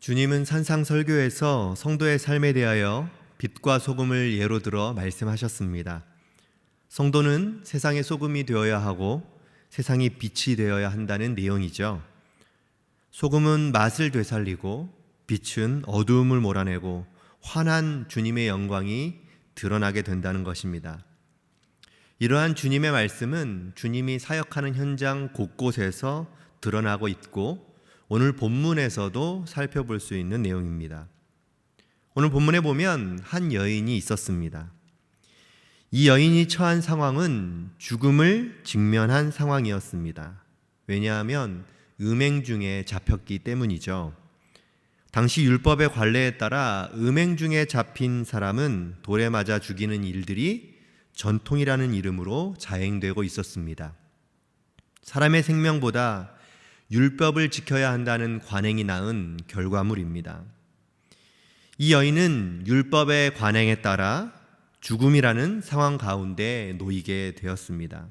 주님은 산상설교에서 성도의 삶에 대하여 빛과 소금을 예로 들어 말씀하셨습니다. 성도는 세상의 소금이 되어야 하고 세상이 빛이 되어야 한다는 내용이죠. 소금은 맛을 되살리고 빛은 어두움을 몰아내고 환한 주님의 영광이 드러나게 된다는 것입니다. 이러한 주님의 말씀은 주님이 사역하는 현장 곳곳에서 드러나고 있고 오늘 본문에서도 살펴볼 수 있는 내용입니다. 오늘 본문에 보면 한 여인이 있었습니다. 이 여인이 처한 상황은 죽음을 직면한 상황이었습니다. 왜냐하면 음행 중에 잡혔기 때문이죠. 당시 율법의 관례에 따라 음행 중에 잡힌 사람은 돌에 맞아 죽이는 일들이 전통이라는 이름으로 자행되고 있었습니다. 사람의 생명보다 율법을 지켜야 한다는 관행이 낳은 결과물입니다. 이 여인은 율법의 관행에 따라 죽음이라는 상황 가운데 놓이게 되었습니다.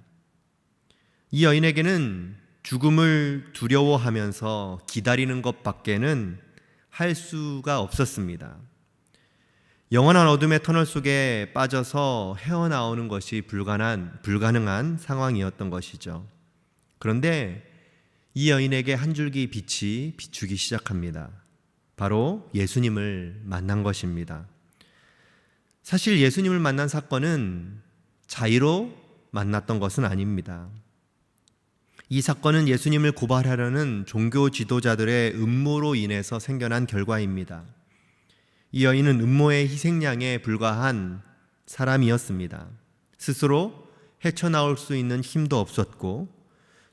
이 여인에게는 죽음을 두려워하면서 기다리는 것밖에는 할 수가 없었습니다. 영원한 어둠의 터널 속에 빠져서 헤어나오는 것이 불가능한 상황이었던 것이죠. 그런데 이 여인에게 한 줄기 빛이 비추기 시작합니다. 바로 예수님을 만난 것입니다. 사실 예수님을 만난 사건은 자의로 만났던 것은 아닙니다. 이 사건은 예수님을 고발하려는 종교 지도자들의 음모로 인해서 생겨난 결과입니다. 이 여인은 음모의 희생양에 불과한 사람이었습니다. 스스로 헤쳐나올 수 있는 힘도 없었고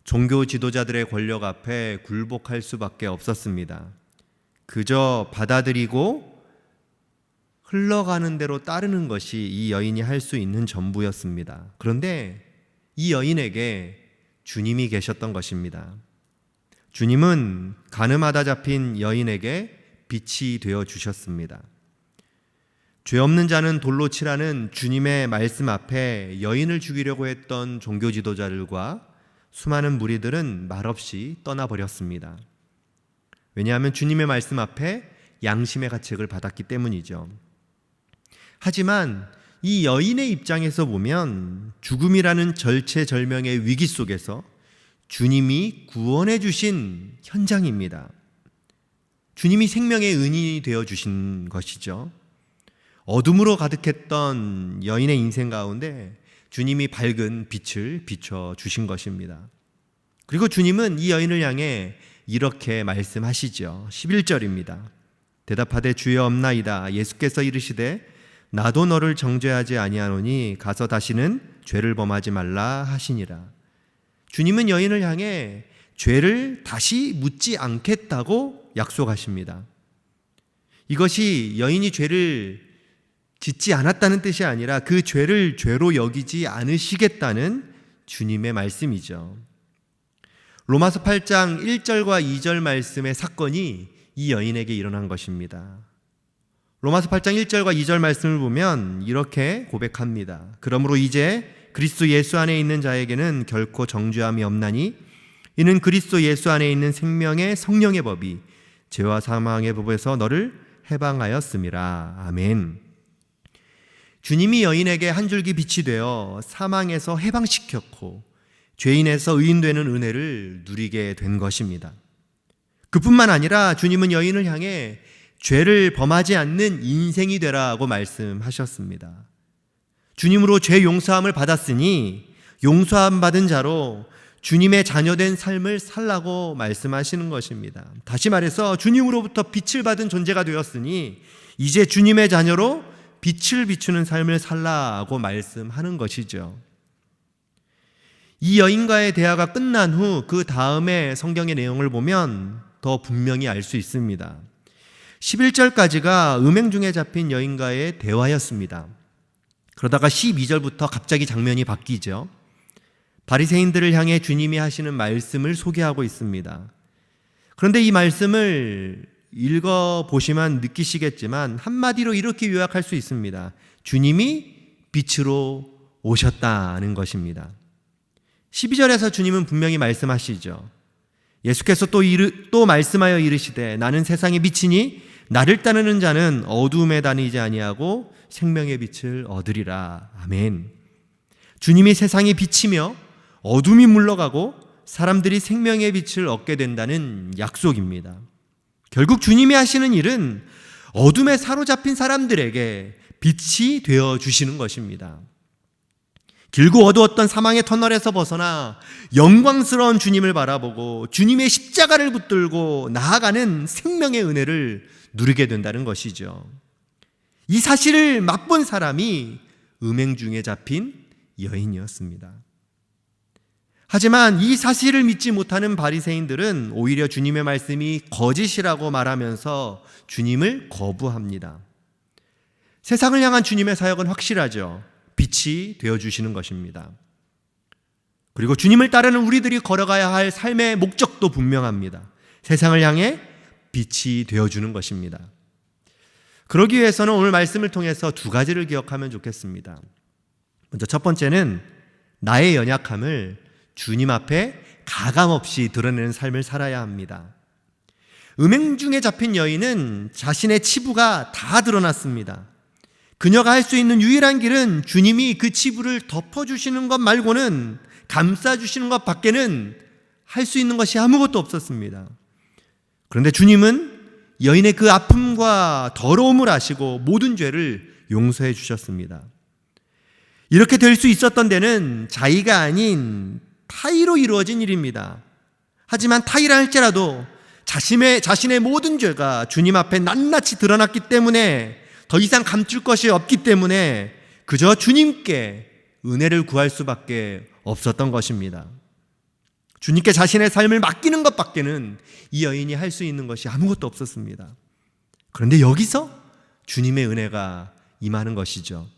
종교 지도자들의 권력 앞에 굴복할 수밖에 없었습니다. 그저 받아들이고 흘러가는 대로 따르는 것이 이 여인이 할 수 있는 전부였습니다. 그런데 이 여인에게 주님이 계셨던 것입니다. 주님은 가늠하다 잡힌 여인에게 빛이 되어 주셨습니다. 죄 없는 자는 돌로 치라는 주님의 말씀 앞에 여인을 죽이려고 했던 종교 지도자들과 수많은 무리들은 말없이 떠나버렸습니다. 왜냐하면 주님의 말씀 앞에 양심의 가책을 받았기 때문이죠. 하지만 이 여인의 입장에서 보면 죽음이라는 절체절명의 위기 속에서 주님이 구원해 주신 현장입니다. 주님이 생명의 은인이 되어 주신 것이죠. 어둠으로 가득했던 여인의 인생 가운데 주님이 밝은 빛을 비춰 주신 것입니다. 그리고 주님은 이 여인을 향해 이렇게 말씀하시죠. 11절입니다. 대답하되 주여 없나이다. 예수께서 이르시되 나도 너를 정죄하지 아니하노니 가서 다시는 죄를 범하지 말라 하시니라. 주님은 여인을 향해 죄를 다시 묻지 않겠다고 약속하십니다. 이것이 여인이 죄를 짓지 않았다는 뜻이 아니라 그 죄를 죄로 여기지 않으시겠다는 주님의 말씀이죠. 로마서 8장 1절과 2절 말씀의 사건이 이 여인에게 일어난 것입니다. 로마서 8장 1절과 2절 말씀을 보면 이렇게 고백합니다. 그러므로 이제 그리스도 예수 안에 있는 자에게는 결코 정죄함이 없나니 이는 그리스도 예수 안에 있는 생명의 성령의 법이 죄와 사망의 법에서 너를 해방하였음이라. 아멘. 주님이 여인에게 한 줄기 빛이 되어 사망에서 해방시켰고 죄인에서 의인되는 은혜를 누리게 된 것입니다. 그뿐만 아니라 주님은 여인을 향해 죄를 범하지 않는 인생이 되라고 말씀하셨습니다. 주님으로 죄 용서함을 받았으니 용서함 받은 자로 주님의 자녀된 삶을 살라고 말씀하시는 것입니다. 다시 말해서 주님으로부터 빛을 받은 존재가 되었으니 이제 주님의 자녀로 빛을 비추는 삶을 살라고 말씀하는 것이죠. 이 여인과의 대화가 끝난 후 그 다음에 성경의 내용을 보면 더 분명히 알 수 있습니다. 11절까지가 음행 중에 잡힌 여인과의 대화였습니다. 그러다가 12절부터 갑자기 장면이 바뀌죠. 바리새인들을 향해 주님이 하시는 말씀을 소개하고 있습니다. 그런데 이 말씀을 읽어보시면 느끼시겠지만 한마디로 이렇게 요약할 수 있습니다. 주님이 빛으로 오셨다는 것입니다. 12절에서 주님은 분명히 말씀하시죠. 예수께서 또 말씀하여 이르시되 나는 세상의 빛이니 나를 따르는 자는 어두움에 다니지 아니하고 생명의 빛을 얻으리라. 아멘. 주님이 세상의 빛이며 어둠이 물러가고 사람들이 생명의 빛을 얻게 된다는 약속입니다. 결국 주님이 하시는 일은 어둠에 사로잡힌 사람들에게 빛이 되어 주시는 것입니다. 길고 어두웠던 사망의 터널에서 벗어나 영광스러운 주님을 바라보고 주님의 십자가를 붙들고 나아가는 생명의 은혜를 누리게 된다는 것이죠. 이 사실을 맛본 사람이 음행 중에 잡힌 여인이었습니다. 하지만 이 사실을 믿지 못하는 바리새인들은 오히려 주님의 말씀이 거짓이라고 말하면서 주님을 거부합니다. 세상을 향한 주님의 사역은 확실하죠. 빛이 되어주시는 것입니다. 그리고 주님을 따르는 우리들이 걸어가야 할 삶의 목적도 분명합니다. 세상을 향해 빛이 되어주는 것입니다. 그러기 위해서는 오늘 말씀을 통해서 두 가지를 기억하면 좋겠습니다. 먼저 첫 번째는 나의 연약함을 주님 앞에 가감없이 드러내는 삶을 살아야 합니다. 음행 중에 잡힌 여인은 자신의 치부가 다 드러났습니다. 그녀가 할 수 있는 유일한 길은 주님이 그 치부를 덮어주시는 것 말고는, 감싸주시는 것 밖에는 할 수 있는 것이 아무것도 없었습니다. 그런데 주님은 여인의 그 아픔과 더러움을 아시고 모든 죄를 용서해 주셨습니다. 이렇게 될 수 있었던 데는 자의가 아닌 타의로 이루어진 일입니다. 하지만 타의라 할지라도 자신의 모든 죄가 주님 앞에 낱낱이 드러났기 때문에, 더 이상 감출 것이 없기 때문에 그저 주님께 은혜를 구할 수밖에 없었던 것입니다. 주님께 자신의 삶을 맡기는 것밖에는 이 여인이 할 수 있는 것이 아무것도 없었습니다. 그런데 여기서 주님의 은혜가 임하는 것이죠.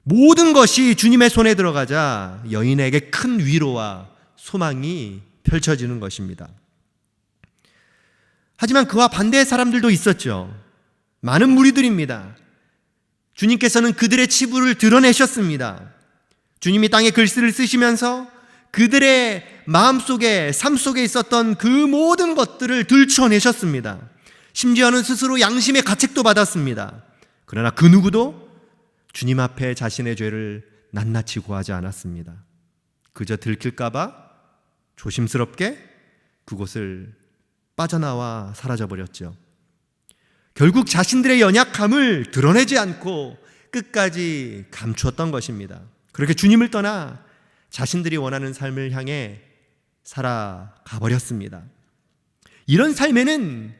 모든 것이 주님의 손에 들어가자 여인에게 큰 위로와 소망이 펼쳐지는 것입니다. 하지만 그와 반대의 사람들도 있었죠. 많은 무리들입니다. 주님께서는 그들의 치부를 드러내셨습니다. 주님이 땅에 글씨를 쓰시면서 그들의 마음속에, 삶 속에 있었던 그 모든 것들을 들춰내셨습니다. 심지어는 스스로 양심의 가책도 받았습니다. 그러나 그 누구도 주님 앞에 자신의 죄를 낱낱이 고하지 않았습니다. 그저 들킬까봐 조심스럽게 그곳을 빠져나와 사라져버렸죠. 결국 자신들의 연약함을 드러내지 않고 끝까지 감추었던 것입니다. 그렇게 주님을 떠나 자신들이 원하는 삶을 향해 살아가 버렸습니다. 이런 삶에는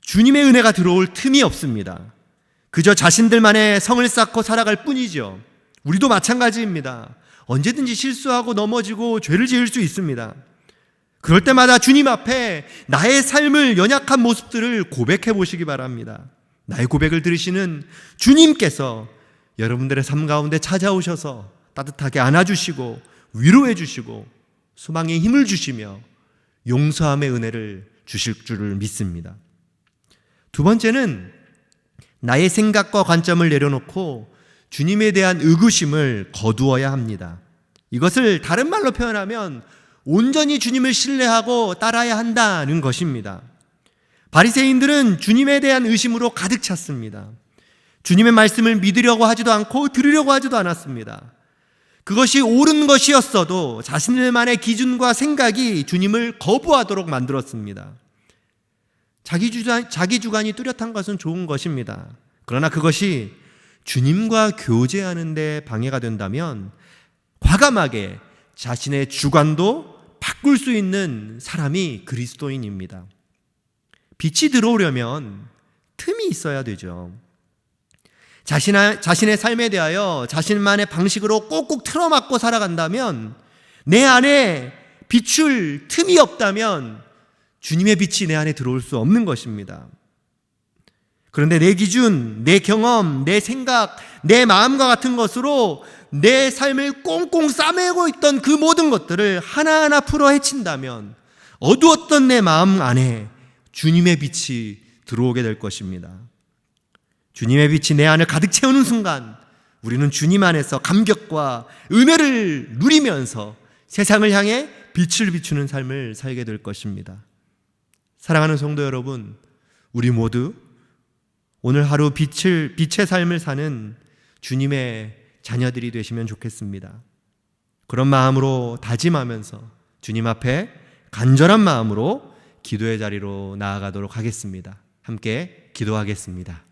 주님의 은혜가 들어올 틈이 없습니다. 그저 자신들만의 성을 쌓고 살아갈 뿐이죠. 우리도 마찬가지입니다. 언제든지 실수하고 넘어지고 죄를 지을 수 있습니다. 그럴 때마다 주님 앞에 나의 삶을, 연약한 모습들을 고백해 보시기 바랍니다. 나의 고백을 들으시는 주님께서 여러분들의 삶 가운데 찾아오셔서 따뜻하게 안아주시고 위로해 주시고 소망의 힘을 주시며 용서함의 은혜를 주실 줄을 믿습니다. 두 번째는 나의 생각과 관점을 내려놓고 주님에 대한 의구심을 거두어야 합니다. 이것을 다른 말로 표현하면 온전히 주님을 신뢰하고 따라야 한다는 것입니다. 바리새인들은 주님에 대한 의심으로 가득 찼습니다. 주님의 말씀을 믿으려고 하지도 않고 들으려고 하지도 않았습니다. 그것이 옳은 것이었어도 자신들만의 기준과 생각이 주님을 거부하도록 만들었습니다. 자기 주관이 뚜렷한 것은 좋은 것입니다. 그러나 그것이 주님과 교제하는 데 방해가 된다면 과감하게 자신의 주관도 바꿀 수 있는 사람이 그리스도인입니다. 빛이 들어오려면 틈이 있어야 되죠. 자신의 삶에 대하여 자신만의 방식으로 꼭꼭 틀어막고 살아간다면, 내 안에 비출 틈이 없다면 주님의 빛이 내 안에 들어올 수 없는 것입니다. 그런데 내 기준, 내 경험, 내 생각, 내 마음과 같은 것으로 내 삶을 꽁꽁 싸매고 있던 그 모든 것들을 하나하나 풀어 헤친다면 어두웠던 내 마음 안에 주님의 빛이 들어오게 될 것입니다. 주님의 빛이 내 안을 가득 채우는 순간 우리는 주님 안에서 감격과 은혜를 누리면서 세상을 향해 빛을 비추는 삶을 살게 될 것입니다. 사랑하는 성도 여러분, 우리 모두 오늘 하루 빛의 삶을 사는 주님의 자녀들이 되시면 좋겠습니다. 그런 마음으로 다짐하면서 주님 앞에 간절한 마음으로 기도의 자리로 나아가도록 하겠습니다. 함께 기도하겠습니다.